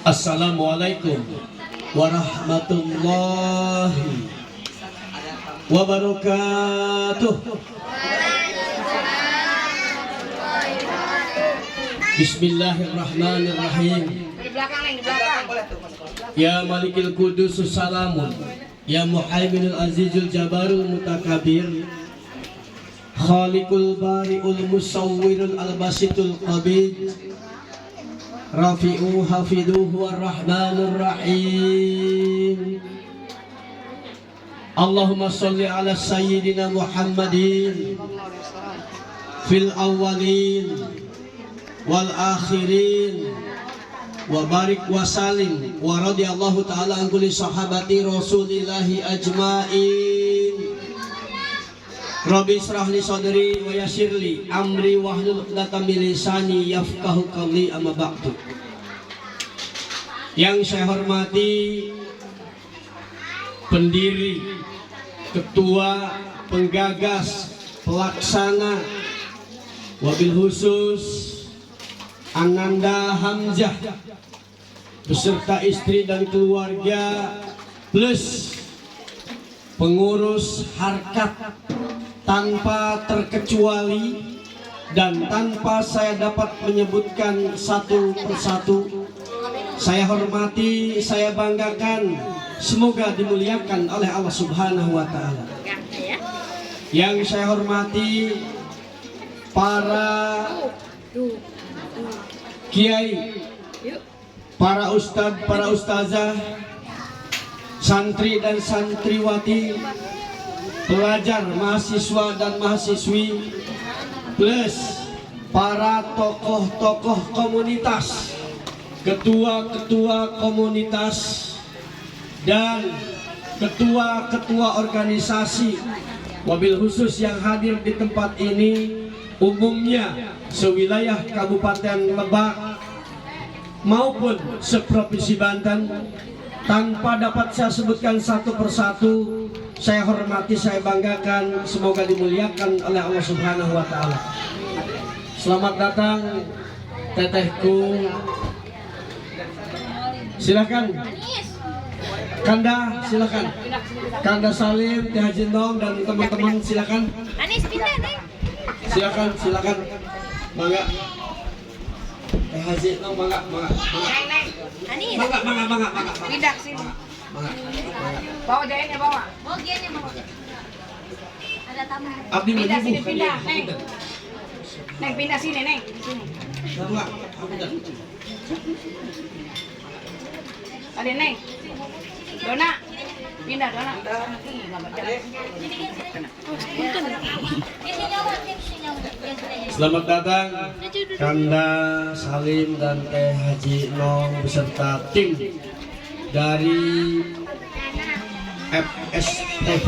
Assalamualaikum warahmatullahi wabarakatuh. Bismillahirrahmanirrahim. Ya Malikil Qudus Salamun, Ya Muhaiminul Azizul Jabarul Mutakabir, Khaliqul Bari'ul Musawwirul Albasitul Qabid, Rafi'u Hafiduhu Ar-Rahmanur Rahim. Allahumma salli ala Sayyidina Muhammadin fil awwalin wal akhirin wa barik wa salim wa radiyallahu ta'ala an kulli sahabati rasulillahi ajma'in. Rabbi israh li sadri wa yassir li amri wahlul 'uqdatam min lisani yafqahu qawli, amma ba'du. Yang saya hormati pendiri, ketua, penggagas, pelaksana, wabil khusus Ananda Hamzah beserta istri dan keluarga, plus pengurus harkat tanpa terkecuali dan tanpa saya dapat menyebutkan satu persatu. Saya hormati, saya banggakan, semoga dimuliakan oleh Allah Subhanahu wa Ta'ala. Yang saya hormati para kiai, para ustadz, para ustazah, santri dan santriwati, pelajar, mahasiswa dan mahasiswi, plus para tokoh-tokoh komunitas, ketua-ketua komunitas dan ketua-ketua organisasi, wabil khusus yang hadir di tempat ini umumnya sewilayah Kabupaten Lebak maupun seprovinsi Banten. Tanpa dapat saya sebutkan satu persatu, saya hormati, saya banggakan, semoga dimuliakan oleh Allah Subhanahu wa Ta'ala. Selamat datang tetehku. Silakan Kanda, silakan Kanda Salim, Teh Haji Nong dan teman-teman silakan. Silakan mangga. Teh Haji Nong mangga. Mangga. Pindah sini. Bawa jayannya bawa. Ada tamu. Abdi Pindah sini, menunggu. pindah, Neng. Neng pindah sini, Neng. Mangga. Ada Neng. Dona. Pindah Dona. Selamat datang Kanda Salim dan Teh Haji Nong beserta tim dari FSTV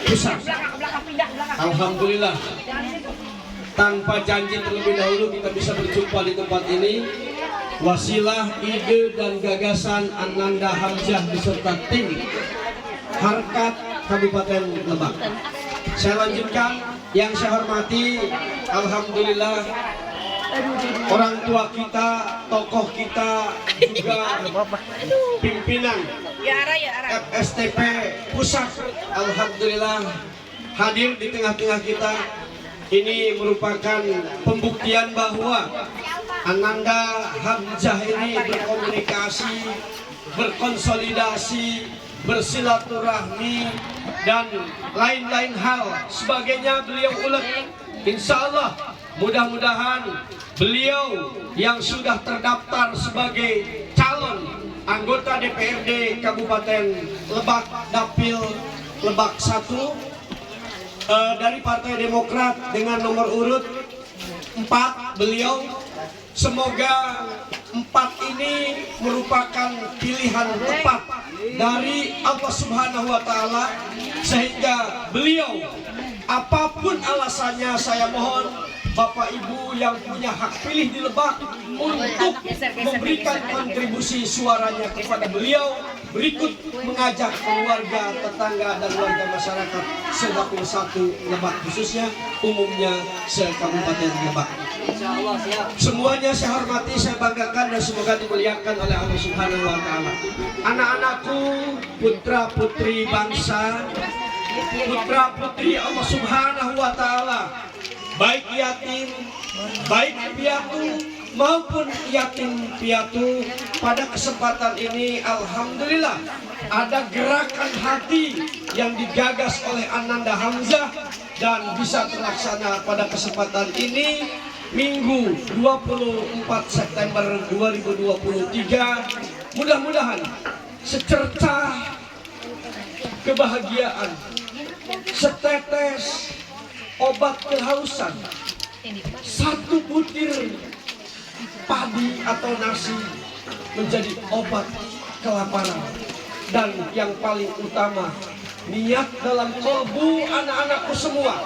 Pusat. Alhamdulillah, tanpa janji terlebih dahulu kita bisa berjumpa di tempat ini. Wasilah ide dan gagasan Ananda Hamzah beserta tim Harkat Kabupaten Lebak. Saya lanjutkan. Yang saya hormati, alhamdulillah orang tua kita, tokoh kita, juga pimpinan FSTP Pusat, alhamdulillah hadir di tengah-tengah kita. Ini merupakan pembuktian bahwa Ananda Hamzah ini berkomunikasi, berkonsolidasi, bersilaturahmi dan lain-lain hal sebagainya beliau ulet. Insya Allah mudah-mudahan beliau yang sudah terdaftar sebagai calon anggota DPRD Kabupaten Lebak Dapil Lebak 1 dari Partai Demokrat dengan nomor urut 4 beliau, semoga 4 ini merupakan pilihan tepat dari Allah Subhanahu wa Ta'ala, sehingga beliau apapun alasannya, saya mohon Bapak Ibu yang punya hak pilih di Lebak untuk memberikan kontribusi suaranya kepada beliau, berikut mengajak keluarga, tetangga dan warga masyarakat Sedapil 1 Lebak, khususnya umumnya se-Kabupaten Lebak. Semuanya saya hormati, saya banggakan dan semoga dimuliakan oleh Allah Subhanahu wa taala. Anak-anakku, putra-putri bangsa, putra-putri Allah Subhanahu wa taala, baik yatim, baik piatu maupun yatim piatu, pada kesempatan ini alhamdulillah ada gerakan hati yang digagas oleh Ananda Hamzah dan bisa terlaksana pada kesempatan ini Minggu 24 September 2023. Mudah-mudahan secercah kebahagiaan, setetes obat kehausan, satu butir padi atau nasi menjadi obat kelaparan, dan yang paling utama niat dalam kalbu anak-anakku semua,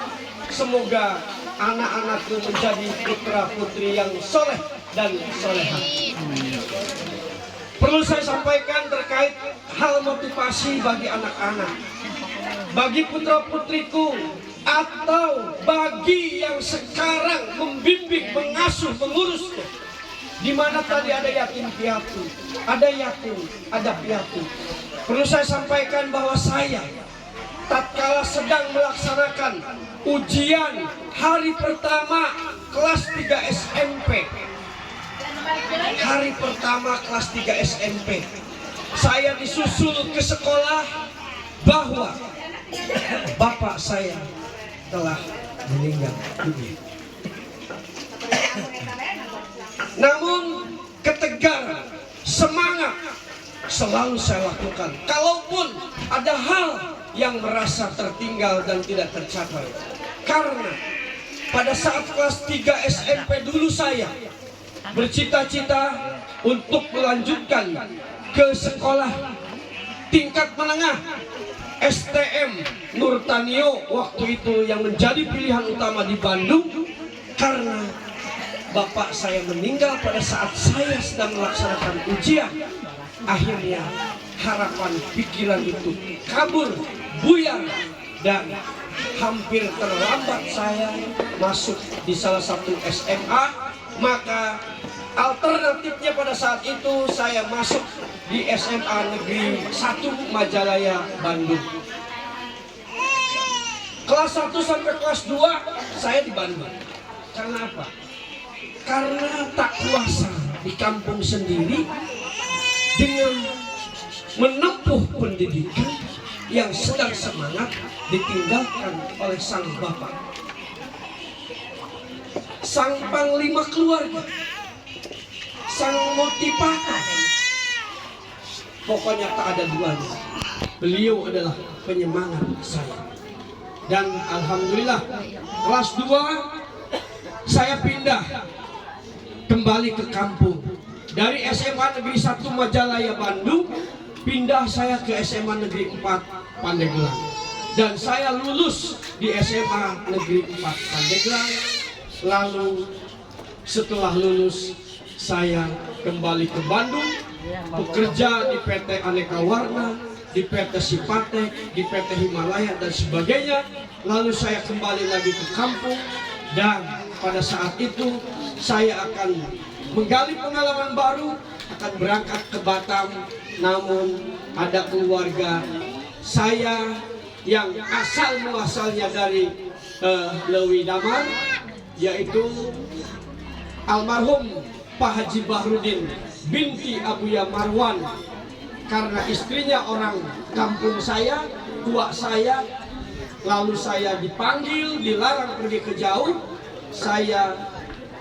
semoga anak-anakku menjadi putra putri yang soleh dan soleha. Perlu saya sampaikan terkait hal motivasi bagi anak-anak, bagi putra putriku, atau bagi yang sekarang membimbing, mengasuh, mengurusnya. Di mana tadi ada yatim piatu, ada yatim, ada piatu. Perlu saya sampaikan bahwa saya tatkala sedang melaksanakan ujian hari pertama kelas 3 SMP. Hari pertama kelas 3 SMP, saya disusul ke sekolah bahwa bapak saya telah meninggal dunia. Namun ketegaran, semangat selalu saya lakukan. Kalaupun ada hal yang merasa tertinggal dan tidak tercapai, karena pada saat kelas 3 SMP dulu saya bercita-cita untuk melanjutkan ke sekolah tingkat menengah STM Nurtanio, waktu itu yang menjadi pilihan utama di Bandung, karena bapak saya meninggal pada saat saya sedang melaksanakan ujian. Akhirnya harapan pikiran itu kabur, buyar, dan hampir terlambat saya masuk di salah satu SMA. Maka alternatifnya pada saat itu saya masuk di SMA Negeri 1 Majalaya, Bandung. Kelas 1 sampai kelas 2 saya di Bandung. Karena apa? Karena tak kuasa di kampung sendiri dengan menempuh pendidikan yang sedang semangat ditinggalkan oleh sang bapak, sang panglima keluarga, sang motivator. Pokoknya tak ada duanya. Beliau adalah penyemangat saya. Dan alhamdulillah kelas 2 saya pindah kembali ke kampung. Dari SMA Negeri 1 Majalaya Bandung, pindah saya ke SMA Negeri 4 Pandeglang. Dan saya lulus di SMA Negeri 4 Pandeglang. Lalu setelah lulus saya kembali ke Bandung, bekerja di PT Aneka Warna, di PT Sipatek, di PT Himalaya dan sebagainya. Lalu saya kembali lagi ke kampung, dan pada saat itu saya akan menggali pengalaman baru, akan berangkat ke Batam. Namun ada keluarga saya yang asal muasalnya dari Lewi Damar, yaitu almarhum Pak Haji Bahrudin binti Abuya Marwan. Karena istrinya orang kampung saya, tua saya, lalu saya dipanggil, dilarang pergi ke jauh. Saya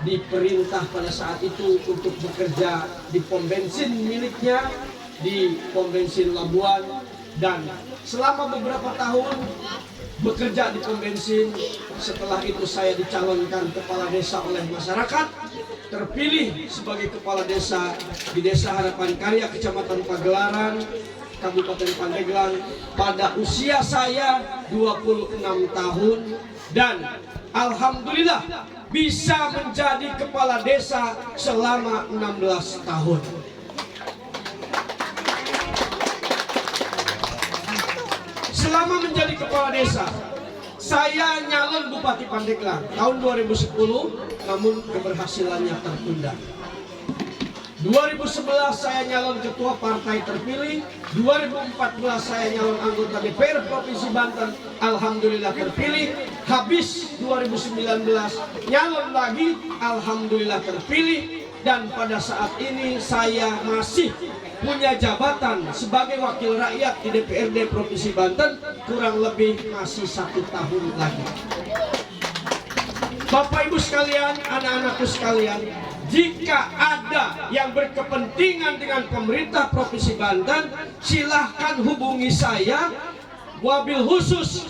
diperintah pada saat itu untuk bekerja di pom bensin miliknya, di pom bensin Labuan. Dan selama beberapa tahun bekerja di pom bensin. Setelah itu saya dicalonkan kepala desa oleh masyarakat, terpilih sebagai kepala desa di Desa Harapan Karya, Kecamatan Pagelaran, Kabupaten Pandeglang, pada usia saya 26 tahun. Dan alhamdulillah bisa menjadi kepala desa selama 16 tahun. Selama menjadi kepala desa, saya nyalon Bupati Pandeglang tahun 2010, namun keberhasilannya tertunda. 2011 saya nyalon ketua partai terpilih, 2014 saya nyalon anggota DPR Provinsi Banten, alhamdulillah terpilih. Habis 2019 nyalon lagi, alhamdulillah terpilih. Dan pada saat ini saya masih punya jabatan sebagai wakil rakyat di DPRD Provinsi Banten, kurang lebih masih 1 tahun lagi. Bapak Ibu sekalian, anak-anakku sekalian, jika ada yang berkepentingan dengan pemerintah Provinsi Banten, silahkan hubungi saya, wabil khusus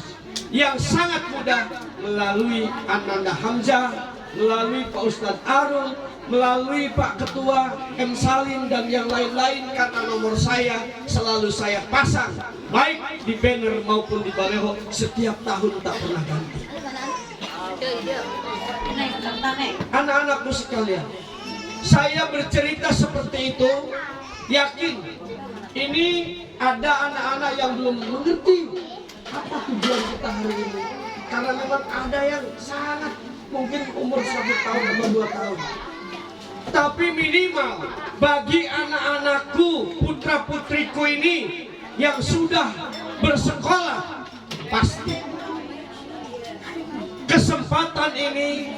yang sangat mudah melalui Ananda Hamzah, melalui Pak Ustadz Arul, melalui Pak Ketua M. Salim dan yang lain-lain, karena nomor saya selalu saya pasang baik di banner maupun di baleho, setiap tahun tak pernah ganti. Anak-anakku sekalian, saya bercerita seperti itu, yakin ini ada anak-anak yang belum mengerti apa tujuan kita hari ini. Karena memang ada yang sangat mungkin umur 1 tahun atau 2 tahun. Tapi minimal bagi anak-anakku, putra-putriku ini yang sudah bersekolah, pasti kesempatan ini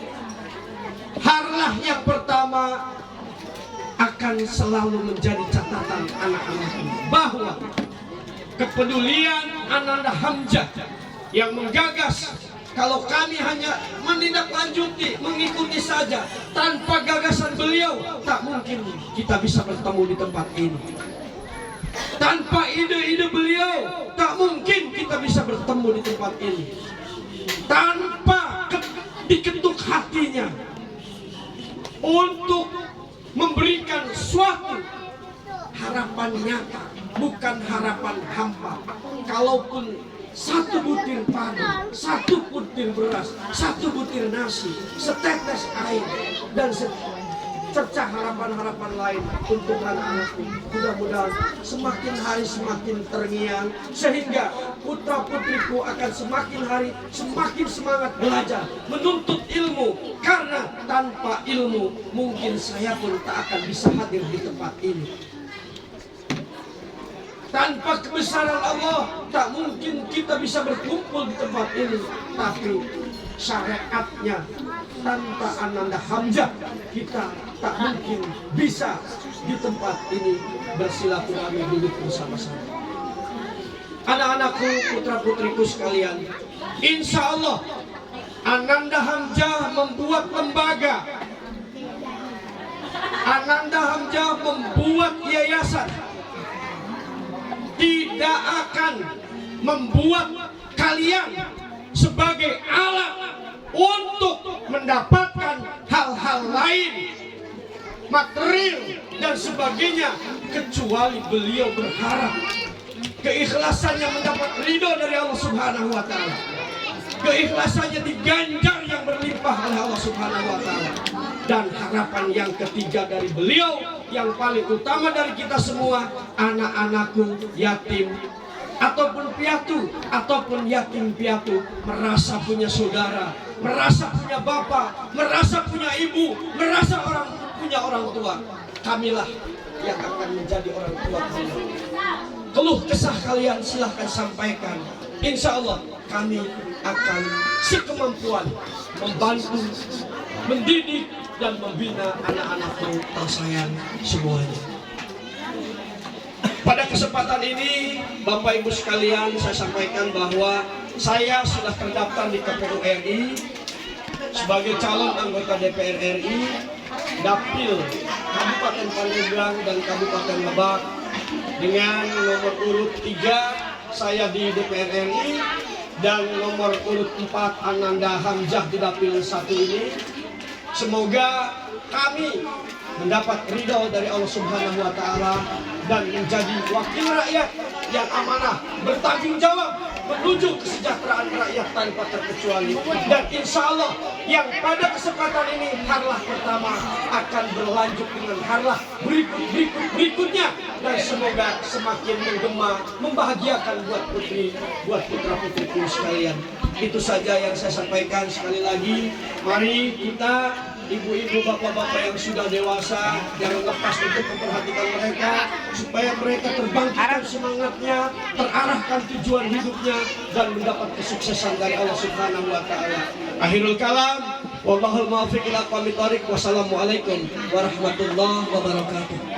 harlah yang pertama akan selalu menjadi catatan anak-anakku, bahwa kepedulian Ananda Hamzah yang menggagas, kalau kami hanya menindaklanjuti, mengikuti saja tanpa gagasan beliau, tak mungkin kita bisa bertemu di tempat ini. Tanpa ide-ide beliau, tak mungkin kita bisa bertemu di tempat ini. Tanpa diketuk hatinya untuk memberikan suatu harapan nyata, bukan harapan hampa. Kalaupun 1 butir padi, 1 butir beras, 1 butir nasi, setetes air, dan secercah harapan-harapan lain untuk anak-anakku, mudah-mudahan semakin hari semakin terngiang, sehingga putra-putriku akan semakin hari semakin semangat belajar, menuntut ilmu. Karena tanpa ilmu mungkin saya pun tak akan bisa hadir di tempat ini. Tanpa kebesaran Allah, tak mungkin kita bisa berkumpul di tempat ini. Tapi syariatnya, tanpa Ananda Hamzah, kita tak mungkin bisa di tempat ini bersilaturahmi, duduk bersama-sama. Anak-anakku, putra-putriku sekalian, insya Allah Ananda Hamzah membuat lembaga, Ananda Hamzah membuat yayasan, tidak akan membuat kalian sebagai alat untuk mendapatkan hal-hal lain, material dan sebagainya, kecuali beliau berharap keikhlasannya mendapat ridho dari Allah Subhanahu wa Ta'ala, keikhlasannya diganjar yang berlimpah oleh Allah Subhanahu wa Ta'ala. Dan harapan yang ketiga dari beliau, yang paling utama dari kita semua, anak-anakku yatim ataupun piatu, ataupun yatim piatu, merasa punya saudara, merasa punya bapak, merasa punya ibu, merasa punya orang tua. Kamilah yang akan menjadi orang tua kalian. Keluh kesah kalian silahkan sampaikan. Insya Allah kami akan sekemampuan membantu, mendidik dan membina anak-anakku tersayang semuanya. Pada kesempatan ini, Bapak Ibu sekalian, saya sampaikan bahwa saya sudah terdaftar di KPU RI sebagai calon anggota DPR RI, Dapil Kabupaten Pandeglang dan Kabupaten Lebak. Dengan nomor urut 3 saya di DPR RI dan nomor urut 4 Ananda Hamzah di Dapil 1 ini. Semoga kami mendapat ridho dari Allah Subhanahu wa Ta'ala dan menjadi wakil rakyat yang amanah, bertanggung jawab menuju kesejahteraan rakyat tanpa terkecuali. Dan insya Allah yang pada kesempatan ini harlah pertama akan berlanjut dengan harlah berikutnya, dan semoga semakin menggema, membahagiakan buat putra putriku sekalian. Itu saja yang saya sampaikan. Sekali lagi, mari kita, ibu-ibu, bapak-bapak yang sudah dewasa, jangan lepas untuk memperhatikan mereka supaya mereka terbangkitkan semangatnya, terarahkan tujuan hidupnya, dan mendapat kesuksesan dari Allah Subhanahu wa Ta'ala. Akhirul kalam, wallahul muwaffiq ila aqwamit thoriq. Wassalamualaikum warahmatullahi wabarakatuh.